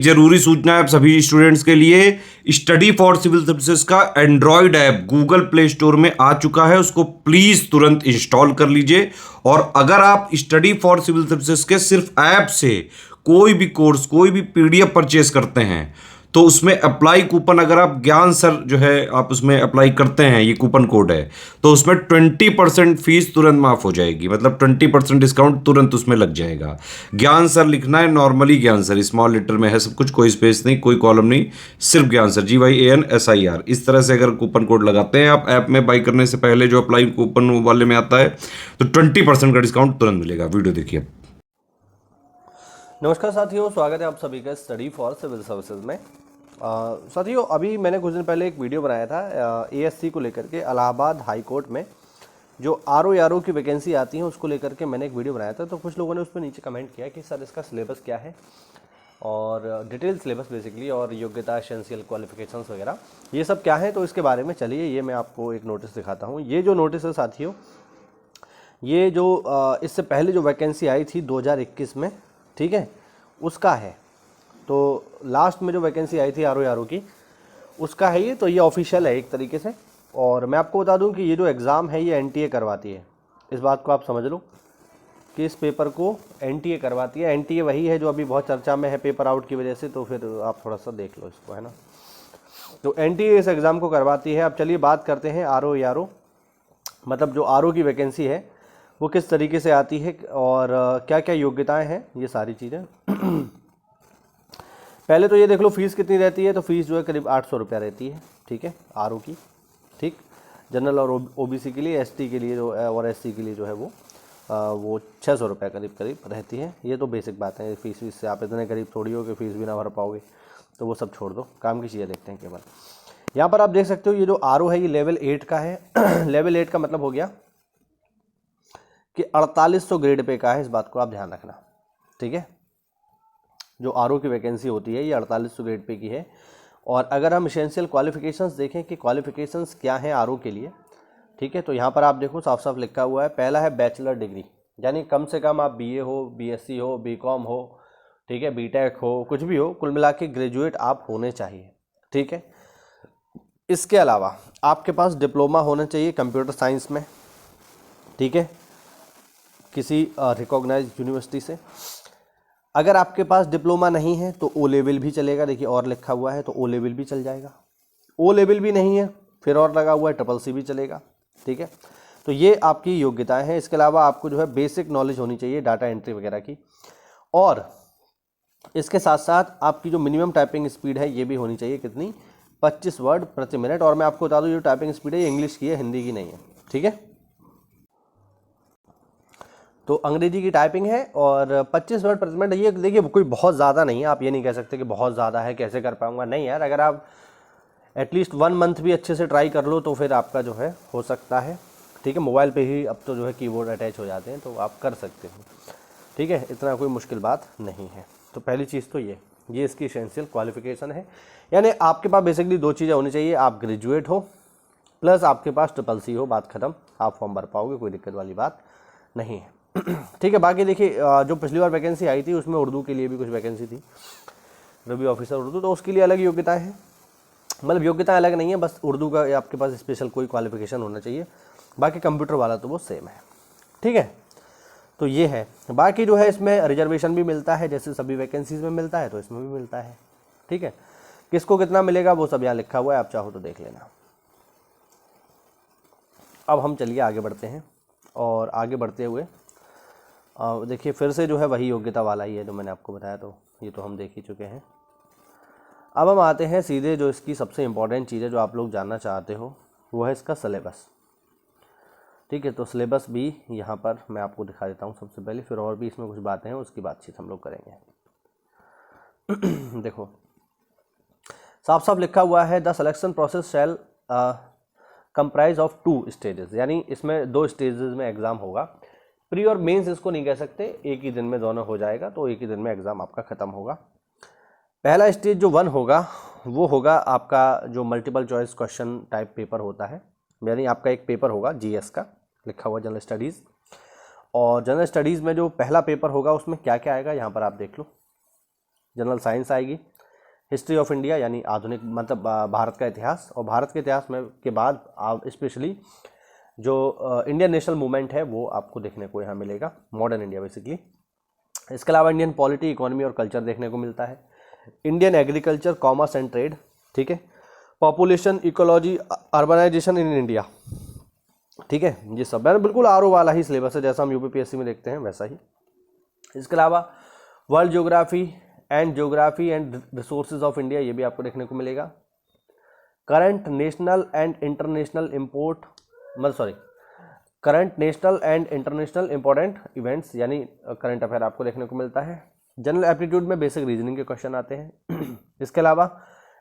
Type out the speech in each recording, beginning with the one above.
जरूरी सूचना है आप सभी स्टूडेंट्स के लिए। स्टडी फॉर सिविल सर्विसेज का Android app Google play store में आ चुका है, उसको प्लीज तुरंत इंस्टॉल कर लीजिए। और अगर आप स्टडी फॉर सिविल सर्विसेज के सिर्फ ऐप से कोई भी कोर्स, कोई भी पीडीएफ परचेस करते हैं तो उसमें अप्लाई कूपन, अगर आप ज्ञान सर जो है आप उसमें अप्लाई करते हैं, ये कूपन कोड है, तो उसमें 20% फीस तुरंत माफ हो जाएगी। मतलब 20% डिस्काउंट तुरंत उसमें लग जाएगा। ज्ञान सर लिखना है, नॉर्मली ज्ञान सर स्मॉल लेटर में है सब कुछ, कोई स्पेस नहीं, कोई कॉलम नहीं, सिर्फ ज्ञान सर, GYANSIR। इस तरह से अगर कूपन कोड लगाते हैं आप ऐप में बाई करने से पहले, जो अप्लाई कूपन वाले में आता है, तो 20% का डिस्काउंट तुरंत मिलेगा। वीडियो देखिए। नमस्कार साथियों, स्वागत है आप सभी का स्टडी फॉर सिविल सर्विसेज में। साथियों, अभी मैंने कुछ दिन पहले एक वीडियो बनाया था ASC को लेकर के। इलाहाबाद हाई कोर्ट में जो RO की वैकेंसी आती है उसको लेकर के मैंने एक वीडियो बनाया था। तो कुछ लोगों ने उस पर नीचे कमेंट किया कि सर इसका सिलेबस क्या है और डिटेल सिलेबस बेसिकली, और योग्यता, एसेंशियल क्वालिफिकेशंस वगैरह ये सब क्या है। तो इसके बारे में चलिए ये मैं आपको एक नोटिस दिखाता हूँ। ये जो नोटिस है साथियों, ये जो इससे पहले जो वैकेंसी आई थी 2021 में, ठीक है, उसका है। तो लास्ट में जो वैकेंसी आई थी RO की, उसका है ये। तो ये ऑफिशियल है एक तरीके से। और मैं आपको बता दूं कि ये जो एग्ज़ाम है ये NTA करवाती है। इस बात को आप समझ लो कि इस पेपर को NTA करवाती है। NTA वही है जो अभी बहुत चर्चा में है पेपर आउट की वजह से, तो फिर आप थोड़ा सा देख लो इसको, है ना। तो NTA इस एग्ज़ाम को करवाती है। अब चलिए बात करते हैं RO मतलब जो RO की वैकेंसी है वो किस तरीके से आती है और क्या क्या योग्यताएं हैं, ये सारी चीज़ें। पहले तो ये देख लो फीस कितनी रहती है। तो फीस जो है करीब 800 रुपया रहती है, ठीक है, RO की, ठीक। जनरल और OBC के लिए, ST के लिए जो और SC के लिए जो है वो 600 रुपया करीब रहती है। ये तो बेसिक बात है। फीस से आप इतने करीब थोड़ी हो कि फीस भी ना भर पाओगे, तो वो सब छोड़ दो, काम की चीज़ें देखते हैं केवल। यहाँ पर आप देख सकते हो ये जो RO है ये लेवल 8 का है। लेवल 8 का मतलब हो गया कि 4800 ग्रेड पे का है। इस बात को आप ध्यान रखना, ठीक है। जो RO की वैकेंसी होती है ये 4800 ग्रेड पे की है। और अगर हम एसेंशियल क्वालिफिकेशंस देखें कि क्वालिफिकेशंस क्या हैं RO के लिए, ठीक है, तो यहाँ पर आप देखो साफ साफ लिखा हुआ है। पहला है बैचलर डिग्री, यानी कम से कम आप BA हो, BSc हो, BCom हो, ठीक है, BTech हो, कुछ भी हो, कुल मिला के ग्रेजुएट आप होने चाहिए, ठीक है। इसके अलावा आपके पास डिप्लोमा होना चाहिए कंप्यूटर साइंस में, ठीक है, किसी रिकॉग्नाइज्ड यूनिवर्सिटी से। अगर आपके पास डिप्लोमा नहीं है तो O लेवल भी चलेगा। देखिए और लिखा हुआ है तो O लेवल भी चल जाएगा। O लेवल भी नहीं है फिर और लगा हुआ है CCC भी चलेगा, ठीक है। तो ये आपकी योग्यताएं हैं। इसके अलावा आपको जो है बेसिक नॉलेज होनी चाहिए डाटा एंट्री वगैरह की। और इसके साथ साथ आपकी जो मिनिमम टाइपिंग स्पीड है ये भी होनी चाहिए, कितनी, 25 वर्ड प्रति मिनट। और मैं आपको बता दूँ जो टाइपिंग स्पीड है ये इंग्लिश की है, हिंदी की नहीं है, ठीक है। तो अंग्रेजी की टाइपिंग है और 25 वर्ड प्रति मिनट। ये देखिए कोई बहुत ज़्यादा नहीं है, आप ये नहीं कह सकते कि बहुत ज़्यादा है, कैसे कर पाऊंगा, नहीं यार। अगर आप एटलीस्ट 1 मंथ भी अच्छे से ट्राई कर लो तो फिर आपका जो है हो सकता है, ठीक है। मोबाइल पे ही अब तो जो है कीबोर्ड अटैच हो जाते हैं तो आप कर सकते हो, ठीक है, इतना कोई मुश्किल बात नहीं है। तो पहली चीज़ तो ये इसकी एसेंशियल क्वालिफिकेशन है। यानी आपके पास बेसिकली 2 चीज़ें होनी चाहिए, आप ग्रेजुएट हो प्लस आपके पास CCC हो, बात खत्म। आप फॉर्म भर पाओगे, कोई दिक्कत वाली बात नहीं है। ठीक है। बाकी देखिए जो पिछली बार वैकेंसी आई थी उसमें उर्दू के लिए भी कुछ वैकेंसी थी, रबी ऑफिसर उर्दू, तो उसके लिए अलग योग्यताएं हैं। मतलब योग्यताएं अलग नहीं है, बस उर्दू का आपके पास स्पेशल कोई क्वालिफिकेशन होना चाहिए। बाकी कंप्यूटर वाला तो वो सेम है, ठीक है। तो ये है। बाकी जो है इसमें रिजर्वेशन भी मिलता है, जैसे सभी वैकेंसीज में मिलता है तो इसमें भी मिलता है, ठीक है। किसको कितना मिलेगा वो सब यहाँ लिखा हुआ है, आप चाहो तो देख लेना। अब हम चलिए आगे बढ़ते हैं। और आगे बढ़ते हुए देखिए फिर से जो है वही योग्यता वाला ही है जो मैंने आपको बताया, तो ये तो हम देख ही चुके हैं। अब हम आते हैं सीधे जो इसकी सबसे इम्पॉर्टेंट चीज़ है जो आप लोग जानना चाहते हो, वो है इसका सिलेबस, ठीक है। तो सिलेबस भी यहाँ पर मैं आपको दिखा देता हूँ सबसे पहले, फिर और भी इसमें कुछ बातें हैं उसकी बातचीत हम लोग करेंगे। देखो साफ साफ लिखा हुआ है, the selection process shall comprise of 2 stages, यानी इसमें 2 स्टेजेस में एग्ज़ाम होगा। प्री और मेंस इसको नहीं कह सकते, एक ही दिन में दोनों हो जाएगा, तो एक ही दिन में एग्ज़ाम आपका ख़त्म होगा। पहला स्टेज जो 1 होगा वो होगा आपका जो multiple choice question type paper होता है, यानी आपका एक पेपर होगा GS का, लिखा हुआ जनरल स्टडीज़। और जनरल स्टडीज़ में जो पहला पेपर होगा उसमें क्या क्या आएगा यहाँ पर आप देख लो। जनरल साइंस आएगी, हिस्ट्री ऑफ इंडिया यानी आधुनिक मतलब भारत का इतिहास, और भारत के इतिहास में के बाद आप स्पेशली जो इंडियन नेशनल मूवमेंट है वो आपको देखने को यहाँ मिलेगा, मॉडर्न इंडिया बेसिकली। इसके अलावा इंडियन पॉलिटी, इकोनॉमी और कल्चर देखने को मिलता है, Indian agriculture, commerce and trade, ठीक है, population, ecology, urbanisation in India, ठीक है, ये सब है बिल्कुल आरओ वाला ही सिलेबस है जैसा हम यूपीपीएससी में देखते हैं वैसा ही। इसके अलावा world geography and resources of India, ये भी आपको देखने को मिलेगा। Current national and international important events यानी करंट अफेयर आपको देखने को मिलता है। जनरल एप्टीट्यूड में बेसिक रीजनिंग के क्वेश्चन आते हैं। इसके अलावा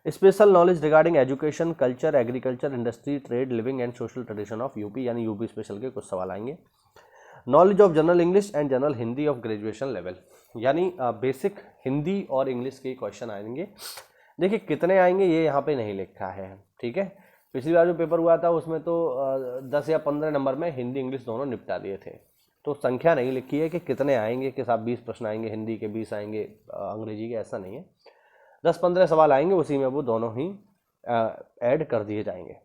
special knowledge regarding education, culture, agriculture, industry, trade, living and social tradition of UP यानी यूपी स्पेशल के कुछ सवाल आएंगे। Knowledge of general English and general Hindi of graduation level यानी बेसिक हिंदी और इंग्लिश के क्वेश्चन आएंगे। देखिए कितने आएंगे ये यहाँ पे नहीं लिखा है, ठीक है। पिछली बार जो पेपर हुआ था उसमें तो 10 या 15 नंबर में हिंदी इंग्लिश दोनों निपटा दिए थे, तो संख्या नहीं लिखी है कि कितने आएंगे, कि साहब 20 प्रश्न आएंगे हिंदी के, 20 आएंगे अंग्रेजी के, ऐसा नहीं है। 10-15 सवाल आएंगे, उसी में वो दोनों ही ऐड कर दिए जाएंगे।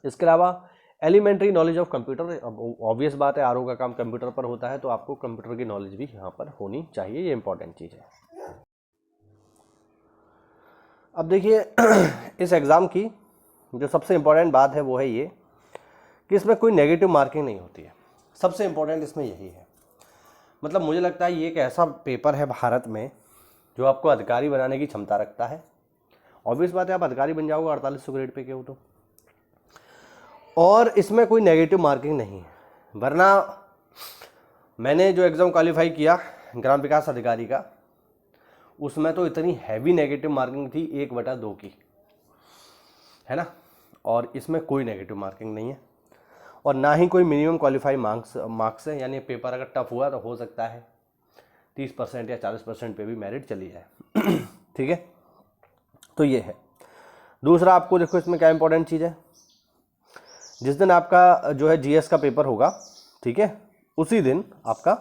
इसके अलावा elementary knowledge of computer, obvious बात है आरओ का काम कंप्यूटर पर होता है, तो आपको कंप्यूटर की नॉलेज भी यहाँ पर होनी चाहिए, ये इंपॉर्टेंट चीज़ है। अब देखिए इस एग्ज़ाम की जो सबसे इम्पोर्टेंट बात है वो है ये कि इसमें कोई नेगेटिव मार्किंग नहीं होती है, सबसे इम्पोर्टेंट इसमें यही है। मतलब मुझे लगता है ये एक ऐसा पेपर है भारत में जो आपको अधिकारी बनाने की क्षमता रखता है। ऑब्वियस बात है आप अधिकारी बन जाओगे 4800 ग्रेड पे के हो तो, और इसमें कोई नेगेटिव मार्किंग नहीं है। वरना मैंने जो एग्ज़ाम क्वालिफाई किया ग्राम विकास अधिकारी का, उसमें तो इतनी हैवी नेगेटिव मार्किंग थी 1/2 की, है ना, और इसमें कोई नेगेटिव मार्किंग नहीं है और ना ही कोई मिनिमम क्वालिफाई मार्क्स है। यानी पेपर अगर टफ हुआ तो हो सकता है 30% या 40% पे भी मेरिट चली जाए ठीक है, तो ये है। दूसरा आपको देखो इसमें क्या इंपॉर्टेंट चीज़ है, जिस दिन आपका जो है जीएस का पेपर होगा, ठीक है, उसी दिन आपका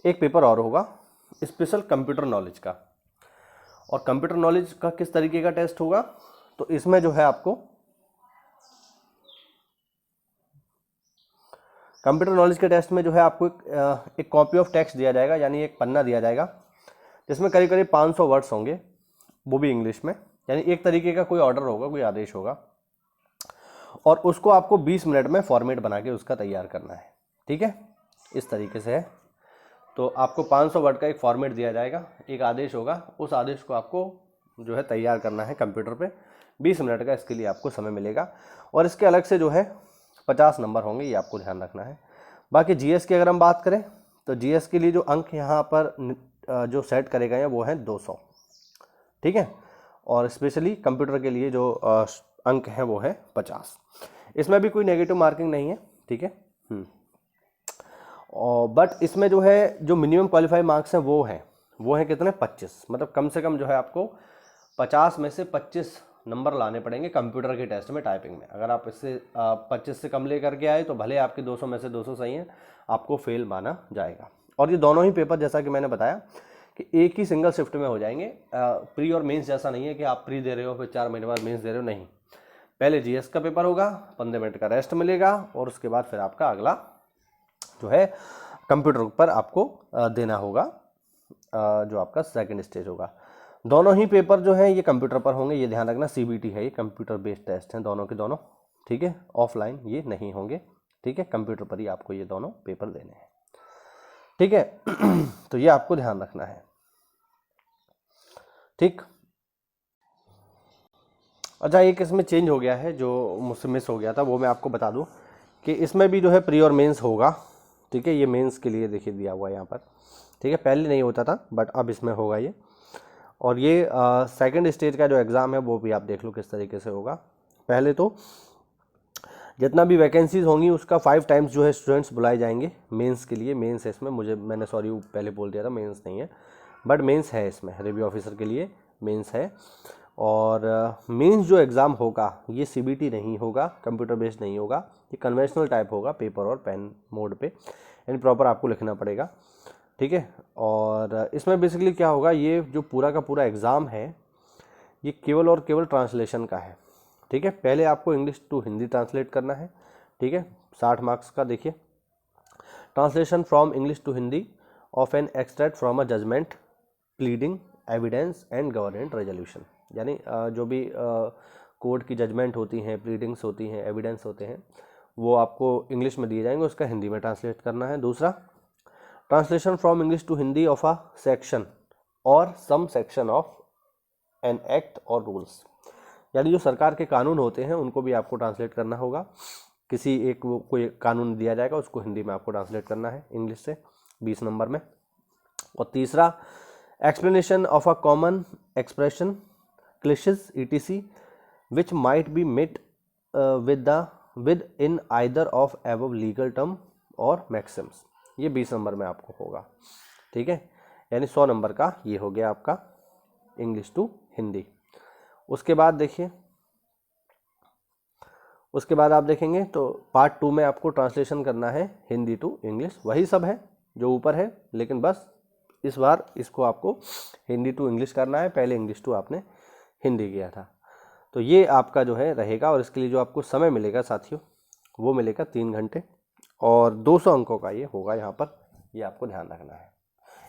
एक पेपर और होगा स्पेशल कंप्यूटर नॉलेज का। और कंप्यूटर नॉलेज का किस तरीके का टेस्ट होगा, तो इसमें जो है आपको कंप्यूटर नॉलेज के टेस्ट में जो है आपको एक कॉपी ऑफ टेक्स्ट दिया जाएगा, यानी एक पन्ना दिया जाएगा जिसमें करीब करीब 500 वर्ड्स होंगे, वो भी इंग्लिश में, यानी एक तरीके का कोई ऑर्डर होगा, कोई आदेश होगा, और उसको आपको 20 मिनट में फॉर्मेट बना के उसका तैयार करना है, ठीक है, इस तरीके से है। तो आपको 500 वर्ड का एक फॉर्मेट दिया जाएगा, एक आदेश होगा, उस आदेश को आपको जो है तैयार करना है कंप्यूटर पे, 20 मिनट का इसके लिए आपको समय मिलेगा। और इसके अलग से जो है 50 नंबर होंगे, ये आपको ध्यान रखना है। बाकी जीएस की अगर हम बात करें तो जीएस के लिए जो अंक यहाँ पर जो सेट करे गए हैं वो हैं 200, ठीक है, और स्पेशली कंप्यूटर के लिए जो अंक हैं वो है 50। इसमें भी कोई नेगेटिव मार्किंग नहीं है, ठीक है। और बट इसमें जो है जो मिनिमम क्वालिफाई मार्क्स हैं वो हैं कितने, 25। मतलब कम से कम जो है आपको 50 में से 25 नंबर लाने पड़ेंगे कंप्यूटर के टेस्ट में, टाइपिंग में। अगर आप इससे 25 से कम ले करके आए तो भले आपके 200 में से 200 सही हैं, आपको फेल माना जाएगा। और ये दोनों ही पेपर जैसा कि मैंने बताया कि एक ही सिंगल शिफ्ट में हो जाएंगे, प्री और मेंस जैसा नहीं है कि आप प्री दे रहे हो फिर 4 महीने बाद मेंस दे रहे हो, नहीं। पहले जीएस का पेपर होगा, 15 मिनट का रेस्ट मिलेगा, और उसके बाद फिर आपका अगला जो है कंप्यूटर पर आपको देना होगा, जो आपका सेकंड स्टेज होगा। दोनों ही पेपर जो है ये कंप्यूटर पर होंगे, ये ध्यान रखना। सीबीटी है, ये कंप्यूटर बेस्ड टेस्ट हैं दोनों के दोनों, ठीक है, ऑफलाइन ये नहीं होंगे, ठीक है, कंप्यूटर पर ही आपको ये दोनों पेपर देने हैं, ठीक है। तो ये आपको ध्यान रखना है, ठीक। अच्छा, एक इसमें चेंज हो गया है जो मुझसे मिस हो गया था, वो मैं आपको बता दूं कि इसमें भी जो है प्री और मेंस होगा, ठीक है। ये मेंस के लिए देखिए दिया हुआ है यहाँ पर, ठीक है, पहले नहीं होता था बट अब इसमें होगा ये। और ये सेकंड स्टेज का जो एग्ज़ाम है वो भी आप देख लो किस तरीके से होगा। पहले तो जितना भी वैकेंसीज होंगी उसका 5 टाइम्स जो है स्टूडेंट्स बुलाए जाएंगे मेंस के लिए। मेंस है इसमें, मैंने सॉरी पहले बोल दिया था, मेंस नहीं है बट मेंस है इसमें, रिव्यू ऑफिसर के लिए मेंस है। और मेंस जो एग्ज़ाम होगा ये सीबीटी नहीं होगा, कंप्यूटर बेस्ड नहीं होगा, ये कन्वेंशनल टाइप होगा, पेपर और पेन मोड पे, यानी प्रॉपर आपको लिखना पड़ेगा। ठीक है। और इसमें बेसिकली क्या होगा, ये जो पूरा का पूरा एग्ज़ाम है ये केवल और केवल ट्रांसलेशन का है। ठीक है, पहले आपको इंग्लिश टू हिंदी ट्रांसलेट करना है। ठीक है, 60 मार्क्स का। देखिए, translation from English to Hindi of an extract from a judgment, pleading, evidence and government resolution. यानी जो भी कोर्ट की जजमेंट होती हैं, प्लीडिंग्स होती हैं, एविडेंस होते हैं, वो आपको इंग्लिश में दिए जाएंगे, उसका हिंदी में ट्रांसलेट करना है। दूसरा, translation from English to Hindi of a section और some section of an act और रूल्स। यानी जो सरकार के कानून होते हैं उनको भी आपको ट्रांसलेट करना होगा। किसी एक वो कोई कानून दिया जाएगा, उसको हिंदी में आपको ट्रांसलेट करना है इंग्लिश से, 20 नंबर में। और तीसरा, explanation of a common expression, clichés ETC which might be met with in either of above legal term और मैक्सिम्स। ये 20 नंबर में आपको होगा। ठीक है, यानी 100 नंबर का ये हो गया आपका इंग्लिश टू हिंदी। उसके बाद देखिए, उसके बाद आप देखेंगे तो पार्ट 2 में आपको ट्रांसलेशन करना है हिंदी टू इंग्लिश। वही सब है जो ऊपर है, लेकिन बस इस बार इसको आपको हिंदी टू इंग्लिश करना है। पहले इंग्लिश टू आपने हिंदी किया था। तो ये आपका जो है रहेगा। और इसके लिए जो आपको समय मिलेगा साथियों, वो मिलेगा 3 घंटे और 200 अंकों का ये होगा यहाँ पर। ये आपको ध्यान रखना है।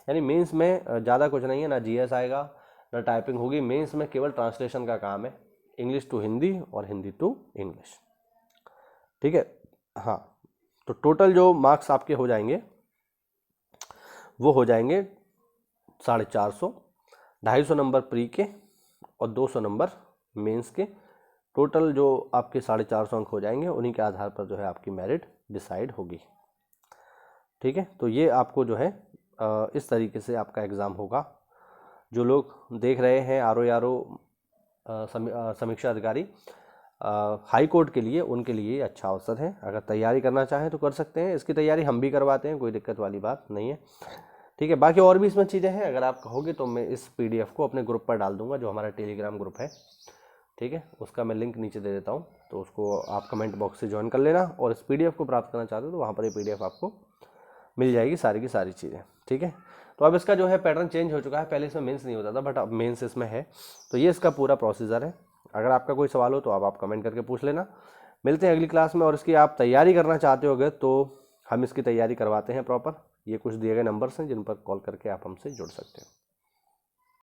यानी मेंस में ज़्यादा कुछ नहीं है, ना जीएस आएगा ना टाइपिंग होगी। मेंस में केवल ट्रांसलेशन का काम है, इंग्लिश टू हिंदी और हिंदी टू इंग्लिश। ठीक है, हाँ। तो टोटल जो मार्क्स आपके हो जाएंगे वो हो जाएंगे 450, 250 नंबर प्री के और 200 नंबर मेंस के। टोटल जो आपके 450 अंक हो जाएंगे, उन्हीं के आधार पर जो है आपकी मेरिट डिसाइड होगी। ठीक है, तो ये आपको जो है इस तरीके से आपका एग्ज़ाम होगा। जो लोग देख रहे हैं आरओ समीक्षा अधिकारी हाई कोर्ट के लिए, उनके लिए ये अच्छा अवसर है। अगर तैयारी करना चाहें तो कर सकते हैं। इसकी तैयारी हम भी करवाते हैं, कोई दिक्कत वाली बात नहीं है। ठीक है, बाकी और भी इसमें चीज़ें हैं। अगर आप कहोगे तो मैं इस पीडीएफ को अपने ग्रुप पर डाल दूंगा, जो हमारा टेलीग्राम ग्रुप है। ठीक है, उसका मैं लिंक नीचे दे देता हूँ, तो उसको आप कमेंट बॉक्स से ज्वाइन कर लेना। और इस पीडीएफ को प्राप्त करना चाहते हो तो वहाँ पर ये पीडीएफ आपको मिल जाएगी, सारी की सारी चीज़ें। ठीक है, तो अब इसका जो है पैटर्न चेंज हो चुका है। पहले इसमें मेंस नहीं होता था, बट अब मेंस इसमें है। तो ये इसका पूरा प्रोसीजर है। अगर आपका कोई सवाल हो तो आप कमेंट करके पूछ लेना। मिलते हैं अगली क्लास में। और इसकी आप तैयारी करना चाहते होगे तो हम इसकी तैयारी करवाते हैं प्रॉपर। ये कुछ दिए गए नंबर्स हैं जिन पर कॉल करके आप हमसे जुड़ सकते हैं।